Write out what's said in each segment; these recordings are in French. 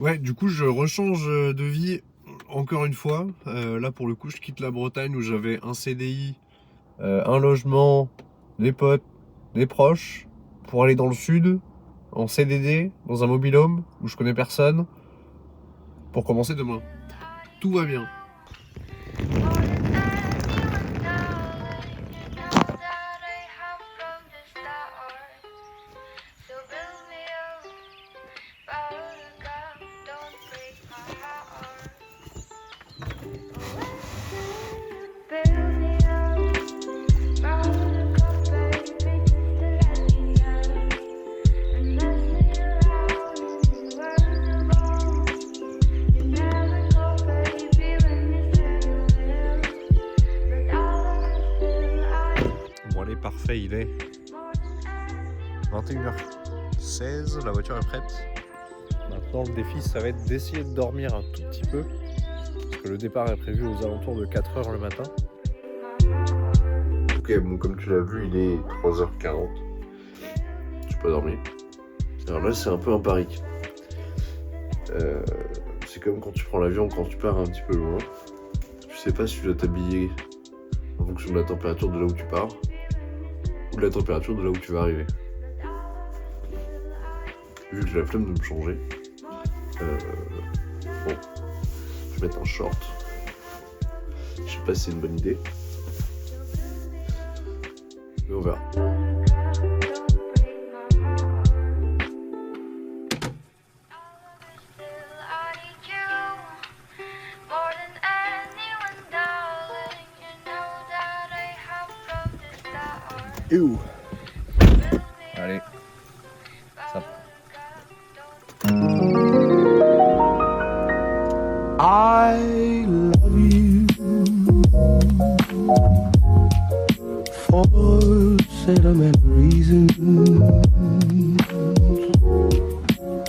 Ouais, du coup, je rechange de vie encore une fois. Là, pour le coup, je quitte la Bretagne où j'avais un CDI, un logement, des potes, des proches, pour aller dans le sud, en CDD, dans un mobil-home où je connais personne, pour commencer demain. Tout va bien. Bon allez, parfait, il est 21h16, la voiture est prête. Maintenant le défi ça va être d'essayer de dormir un tout petit peu, parce que le départ est prévu aux alentours de 4h le matin. Ok, bon comme tu l'as vu, il est 3h40. J'ai pas dormi. Alors là c'est un peu un pari. C'est comme quand tu prends l'avion, quand tu pars un petit peu loin. Tu sais pas si tu dois t'habiller en fonction de la température de là où tu pars ou de la température de là où tu vas arriver. Vu que j'ai la flemme de me changer, bon, je vais mettre un short. Je sais pas si c'est une bonne idée, mais on verra. Et où? Allez, ça. I love you for sentimental reasons.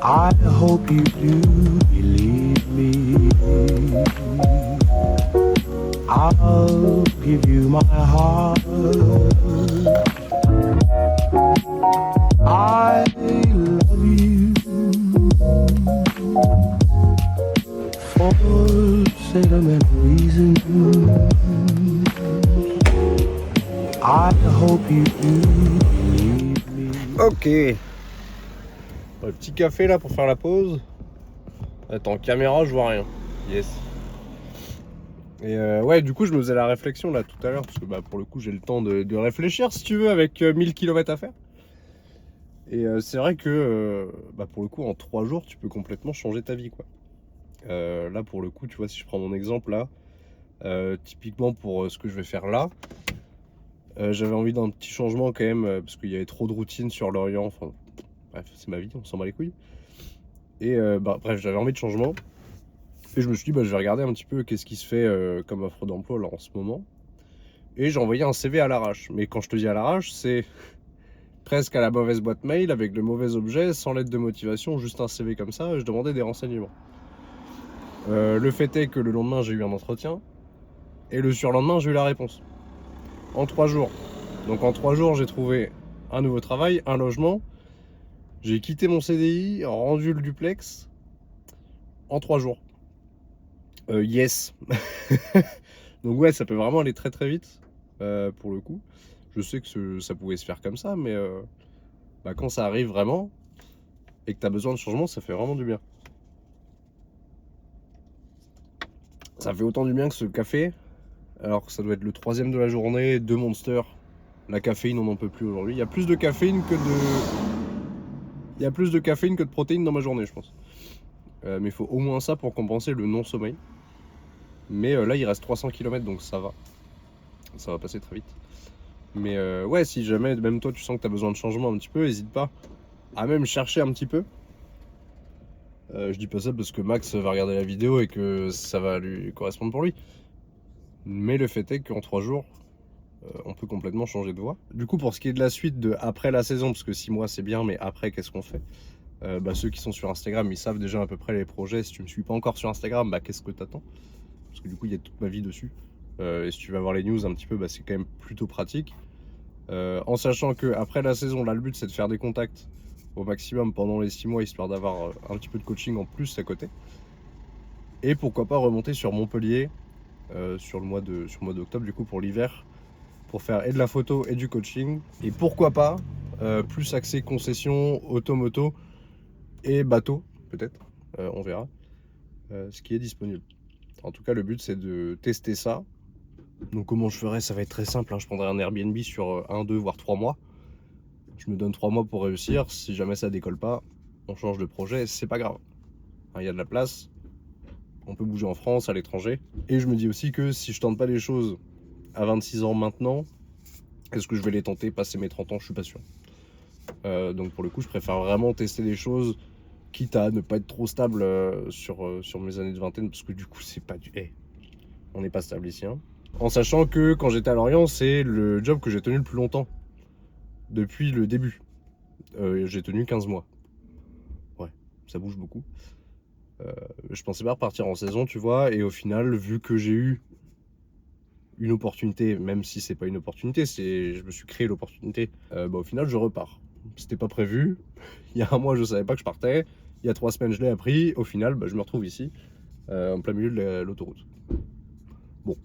I hope you do believe me. I'll give you my heart. I love you for sentimental reasons. I hope you do believe me. Ok. Le petit café là pour faire la pause. Attends, caméra, je vois rien. Yes. Et ouais, du coup, je me faisais la réflexion là tout à l'heure, parce que bah, pour le coup, j'ai le temps de réfléchir si tu veux, avec 1000 km à faire. Et c'est vrai que bah, pour le coup, en 3 jours, tu peux complètement changer ta vie, quoi. Là, pour le coup, tu vois, si je prends mon exemple là, typiquement pour ce que je vais faire là, j'avais envie d'un petit changement quand même, parce qu'il y avait trop de routine sur Lorient. Enfin, bref, c'est ma vie, on s'en bat les couilles. Et bah, bref, j'avais envie de changement. Et je me suis dit, bah, je vais regarder un petit peu qu'est-ce qui se fait comme offre d'emploi là en ce moment. Et j'ai envoyé un CV à l'arrache. Mais quand je te dis à l'arrache, c'est presque à la mauvaise boîte mail, avec le mauvais objet, sans lettre de motivation, juste un CV comme ça. Je demandais des renseignements. Le fait est que le lendemain, j'ai eu un entretien. Et le surlendemain, j'ai eu la réponse. En 3 jours. Donc en 3 jours, j'ai trouvé un nouveau travail, un logement. J'ai quitté mon CDI, rendu le duplex. En 3 jours. Yes. Donc ouais, ça peut vraiment aller très très vite, pour le coup. Je sais que ça pouvait se faire comme ça, mais bah, quand ça arrive vraiment et que tu as besoin de changement, ça fait vraiment du bien. Ça fait autant du bien que ce café, alors que ça doit être le 3e de la journée, 2 Monster. La caféine, on n'en peut plus aujourd'hui. Il y a plus de caféine que de protéines dans ma journée, je pense. Mais il faut au moins ça pour compenser le non-sommeil. Mais là, il reste 300 km, donc ça va. Ça va passer très vite. Mais ouais, si jamais, même toi, tu sens que tu as besoin de changement un petit peu, n'hésite pas à même chercher un petit peu. Je dis pas ça parce que Max va regarder la vidéo et que ça va lui correspondre pour lui. Mais le fait est qu'en 3 jours, on peut complètement changer de voie. Du coup, pour ce qui est de la suite de après la saison, parce que 6 mois c'est bien, mais après, qu'est-ce qu'on fait? Bah, ceux qui sont sur Instagram, ils savent déjà à peu près les projets. Si tu me suis pas encore sur Instagram, bah, qu'est-ce que t'attends? Parce que du coup, il y a toute ma vie dessus. Et si tu vas voir les news un petit peu, bah, c'est quand même plutôt pratique. En sachant que après la saison, là, le but c'est de faire des contacts au maximum pendant les 6 mois, histoire d'avoir un petit peu de coaching en plus à côté. Et pourquoi pas remonter sur Montpellier sur le mois d'octobre, du coup, pour l'hiver, pour faire et de la photo et du coaching. Et pourquoi pas plus axé concession, automoto et bateau, peut-être, on verra, ce qui est disponible. En tout cas, le but, c'est de tester ça. Donc comment je ferai, ça va être très simple, hein. Je prendrai un Airbnb sur 1, 2, voire 3 mois. Je me donne 3 mois pour réussir. Si jamais ça décolle pas, on change de projet, c'est pas grave. Il y a de la place, on peut bouger en France, à l'étranger. Et je me dis aussi que si je tente pas les choses à 26 ans maintenant, est-ce que je vais les tenter passer mes 30 ans? Je suis pas sûr. Donc pour le coup, je préfère vraiment tester les choses, quitte à ne pas être trop stable sur mes années de vingtaine, parce que du coup, c'est pas du... on n'est pas stable ici, hein. En sachant que quand j'étais à Lorient, c'est le job que j'ai tenu le plus longtemps. Depuis le début. J'ai tenu 15 mois. Ouais, ça bouge beaucoup. Je pensais pas repartir en saison, tu vois, et au final, vu que j'ai eu une opportunité, même si c'est pas une opportunité, je me suis créé l'opportunité, au final, je repars. C'était pas prévu. Il y a un mois, je savais pas que je partais. Il y a 3 semaines, je l'ai appris. Au final, je me retrouve ici, en plein milieu de l'autoroute. Bon.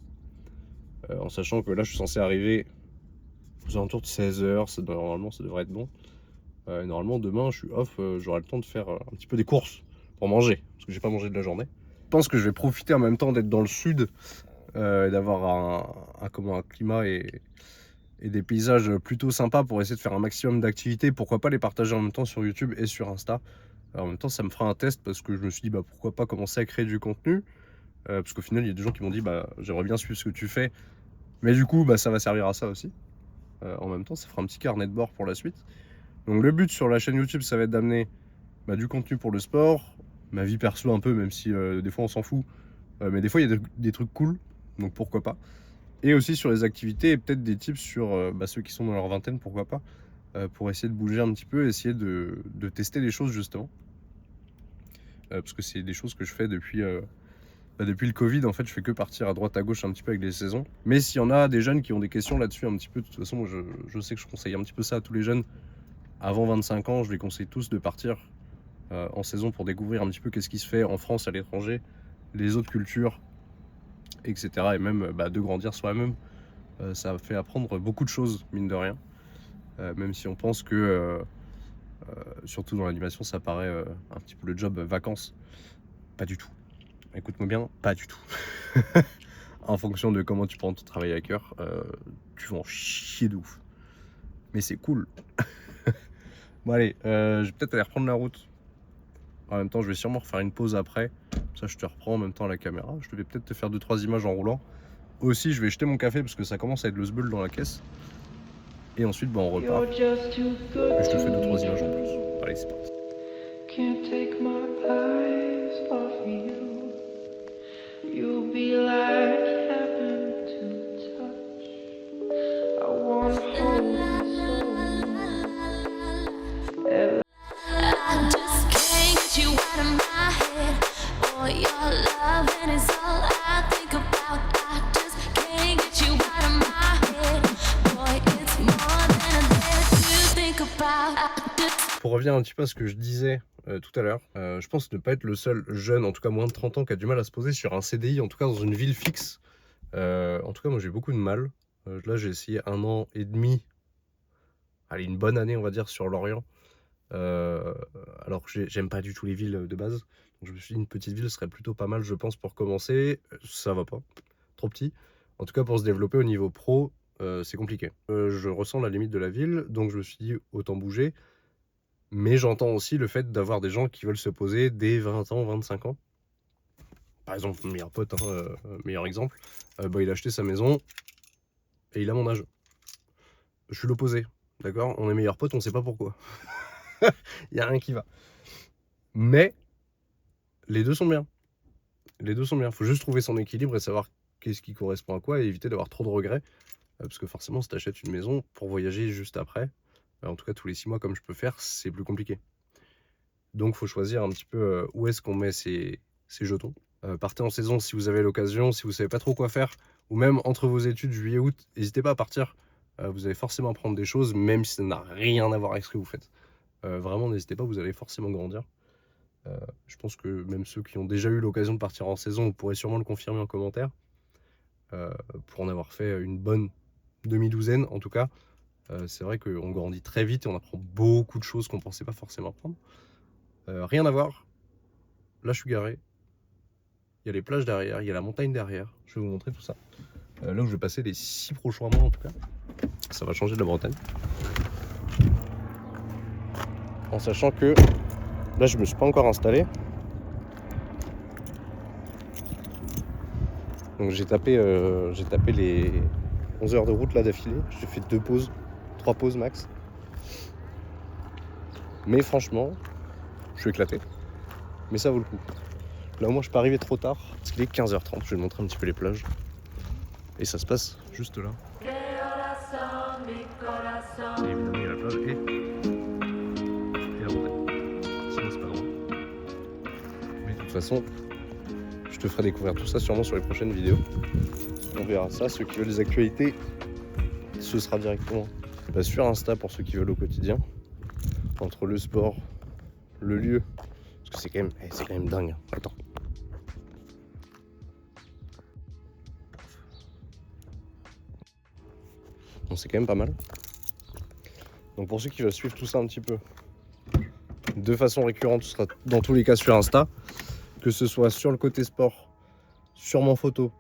En sachant que là, je suis censé arriver aux alentours de 16h, normalement ça devrait être bon. Normalement demain je suis off, j'aurai le temps de faire un petit peu des courses pour manger, parce que j'ai pas mangé de la journée. Je pense que je vais profiter en même temps d'être dans le sud et d'avoir un climat et des paysages plutôt sympas pour essayer de faire un maximum d'activités. Pourquoi pas les partager en même temps sur YouTube et sur Insta. Alors, en même temps ça me fera un test, parce que je me suis dit pourquoi pas commencer à créer du contenu, parce qu'au final il y a des gens qui m'ont dit j'aimerais bien suivre ce que tu fais, mais du coup ça va servir à ça aussi. En même temps, ça fera un petit carnet de bord pour la suite. Donc le but sur la chaîne YouTube, ça va être d'amener du contenu pour le sport, ma vie perso un peu, même si des fois on s'en fout, mais des fois il y a des trucs cool, donc pourquoi pas. Et aussi sur les activités, et peut-être des tips sur ceux qui sont dans leur vingtaine, pourquoi pas, pour essayer de bouger un petit peu, essayer de tester les choses justement. Parce que c'est des choses que je fais depuis le Covid. En fait, je fais que partir à droite à gauche un petit peu avec les saisons. Mais s'il y en a des jeunes qui ont des questions là-dessus un petit peu, de toute façon, je sais que je conseille un petit peu ça à tous les jeunes. Avant 25 ans, je les conseille tous de partir en saison pour découvrir un petit peu qu'est-ce qui se fait en France, à l'étranger, les autres cultures, etc. Et même de grandir soi-même. Ça fait apprendre beaucoup de choses, mine de rien. Même si on pense que, surtout dans l'animation, ça paraît un petit peu le job vacances. Pas du tout. Écoute-moi bien, pas du tout. En fonction de comment tu prends ton travail à cœur, tu vas en chier de ouf. Mais c'est cool. Bon allez, je vais peut-être aller reprendre la route. En même temps, je vais sûrement refaire une pause après. Ça, je te reprends en même temps à la caméra. Je vais peut-être te faire 2-3 images en roulant. Aussi, je vais jeter mon café parce que ça commence à être le sbeul dans la caisse. Et ensuite, on repart. Et je te fais 2-3 images en plus. Allez, c'est parti. Can't take my eyes off you. You'll be like heaven to touch. I wanna hold you so. I just can't get you out of my head. Boy, your loving is all I think about. I just can't get you out of my head. Boy, it's more than a day to think about. Pour revenir un petit peu à ce que je disais tout à l'heure, je pense ne pas être le seul jeune, en tout cas moins de 30 ans, qui a du mal à se poser sur un CDI, en tout cas dans une ville fixe. En tout cas, moi j'ai eu beaucoup de mal. Là, j'ai essayé 1 an et demi, allez, une bonne année, on va dire, sur Lorient. Alors que j'aime pas du tout les villes de base. Donc je me suis dit, une petite ville serait plutôt pas mal, je pense, pour commencer. Ça va pas, trop petit. En tout cas, pour se développer au niveau pro, c'est compliqué. Je ressens la limite de la ville, donc je me suis dit, autant bouger. Mais j'entends aussi le fait d'avoir des gens qui veulent se poser dès 20 ans, 25 ans. Par exemple, mon meilleur pote, meilleur exemple, il a acheté sa maison et il a mon âge. Je suis l'opposé, d'accord? On est meilleurs potes, on sait pas pourquoi. Il n'y a rien qui va. Mais les deux sont bien. Les deux sont bien. Il faut juste trouver son équilibre et savoir qu'est-ce qui correspond à quoi et éviter d'avoir trop de regrets. Parce que forcément, si tu achètes une maison pour voyager juste après, en tout cas tous les 6 mois comme je peux faire, c'est plus compliqué. Donc il faut choisir un petit peu où est-ce qu'on met ses jetons. Partez en saison si vous avez l'occasion, si vous savez pas trop quoi faire, ou même entre vos études juillet-août, n'hésitez pas à partir. Vous allez forcément apprendre des choses, même si ça n'a rien à voir avec ce que vous faites. Vraiment, n'hésitez pas, vous allez forcément grandir. Je pense que même ceux qui ont déjà eu l'occasion de partir en saison, vous pourrez sûrement le confirmer en commentaire. Pour en avoir fait une bonne demi-douzaine en tout cas, c'est vrai qu'on grandit très vite et on apprend beaucoup de choses qu'on pensait pas forcément apprendre. Rien à voir, là je suis garé, il y a les plages derrière, il y a la montagne derrière, je vais vous montrer tout ça. Là où je vais passer les 6 prochains mois en tout cas, ça va changer de la Bretagne. En sachant que là je me suis pas encore installé. Donc j'ai tapé les 11 heures de route là d'affilée, j'ai fait 2 pauses, 3 pauses max. Mais franchement, je suis éclaté. Mais ça vaut le coup. Là au moins je peux arriver trop tard, parce qu'il est 15h30, je vais te montrer un petit peu les plages. Et ça se passe juste là. Et évidemment il y a la plage et la montagne. Sinon c'est pas drôle. Mais de toute façon, je te ferai découvrir tout ça sûrement sur les prochaines vidéos. On verra ça, ceux qui veulent des actualités, ce sera directement sur Insta pour ceux qui veulent au quotidien. Entre le sport, le lieu, parce que c'est quand même dingue. Attends. Bon, c'est quand même pas mal. Donc pour ceux qui veulent suivre tout ça un petit peu de façon récurrente, ce sera dans tous les cas sur Insta, que ce soit sur le côté sport, sur mon photo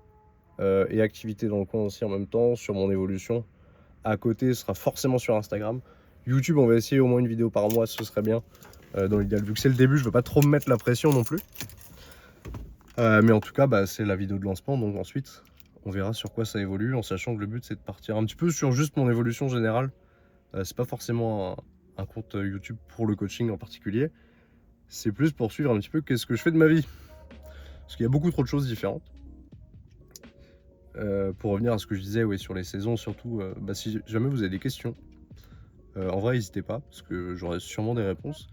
et activité dans le coin aussi en même temps, sur mon évolution. À côté, ce sera forcément sur Instagram. YouTube, on va essayer au moins une vidéo par mois, ce serait bien. Dans l'idéal, vu que c'est le début, je veux pas trop me mettre la pression non plus. Mais en tout cas, c'est la vidéo de lancement, donc ensuite, on verra sur quoi ça évolue, en sachant que le but, c'est de partir un petit peu sur juste mon évolution générale. C'est pas forcément un compte YouTube pour le coaching en particulier. C'est plus pour suivre un petit peu qu'est-ce que je fais de ma vie. Parce qu'il y a beaucoup trop de choses différentes. Pour revenir à ce que je disais sur les saisons, surtout, si jamais vous avez des questions, en vrai, n'hésitez pas, parce que j'aurai sûrement des réponses.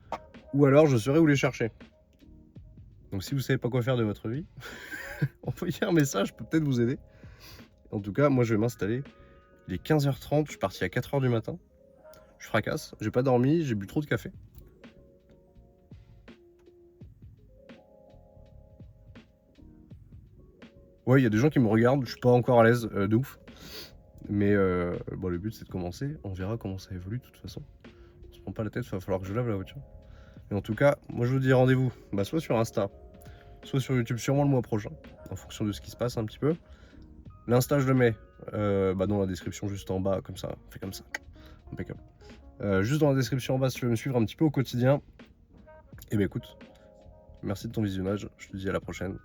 Ou alors, je saurai où les chercher. Donc si vous savez pas quoi faire de votre vie, envoyez un message, je peux peut-être vous aider. En tout cas, moi je vais m'installer. Il est 15h30, je suis parti à 4h du matin. Je fracasse, j'ai pas dormi, j'ai bu trop de café. Ouais, il y a des gens qui me regardent, je suis pas encore à l'aise de ouf. Mais le but c'est de commencer, on verra comment ça évolue de toute façon. On se prend pas la tête, il va falloir que je lave la voiture. Mais en tout cas, moi je vous dis rendez-vous soit sur Insta, soit sur YouTube, sûrement le mois prochain, en fonction de ce qui se passe un petit peu. L'Insta je le mets dans la description juste en bas, comme ça, on fait comme ça, impeccable. Juste dans la description en bas si tu veux me suivre un petit peu au quotidien. Et écoute, merci de ton visionnage, je te dis à la prochaine.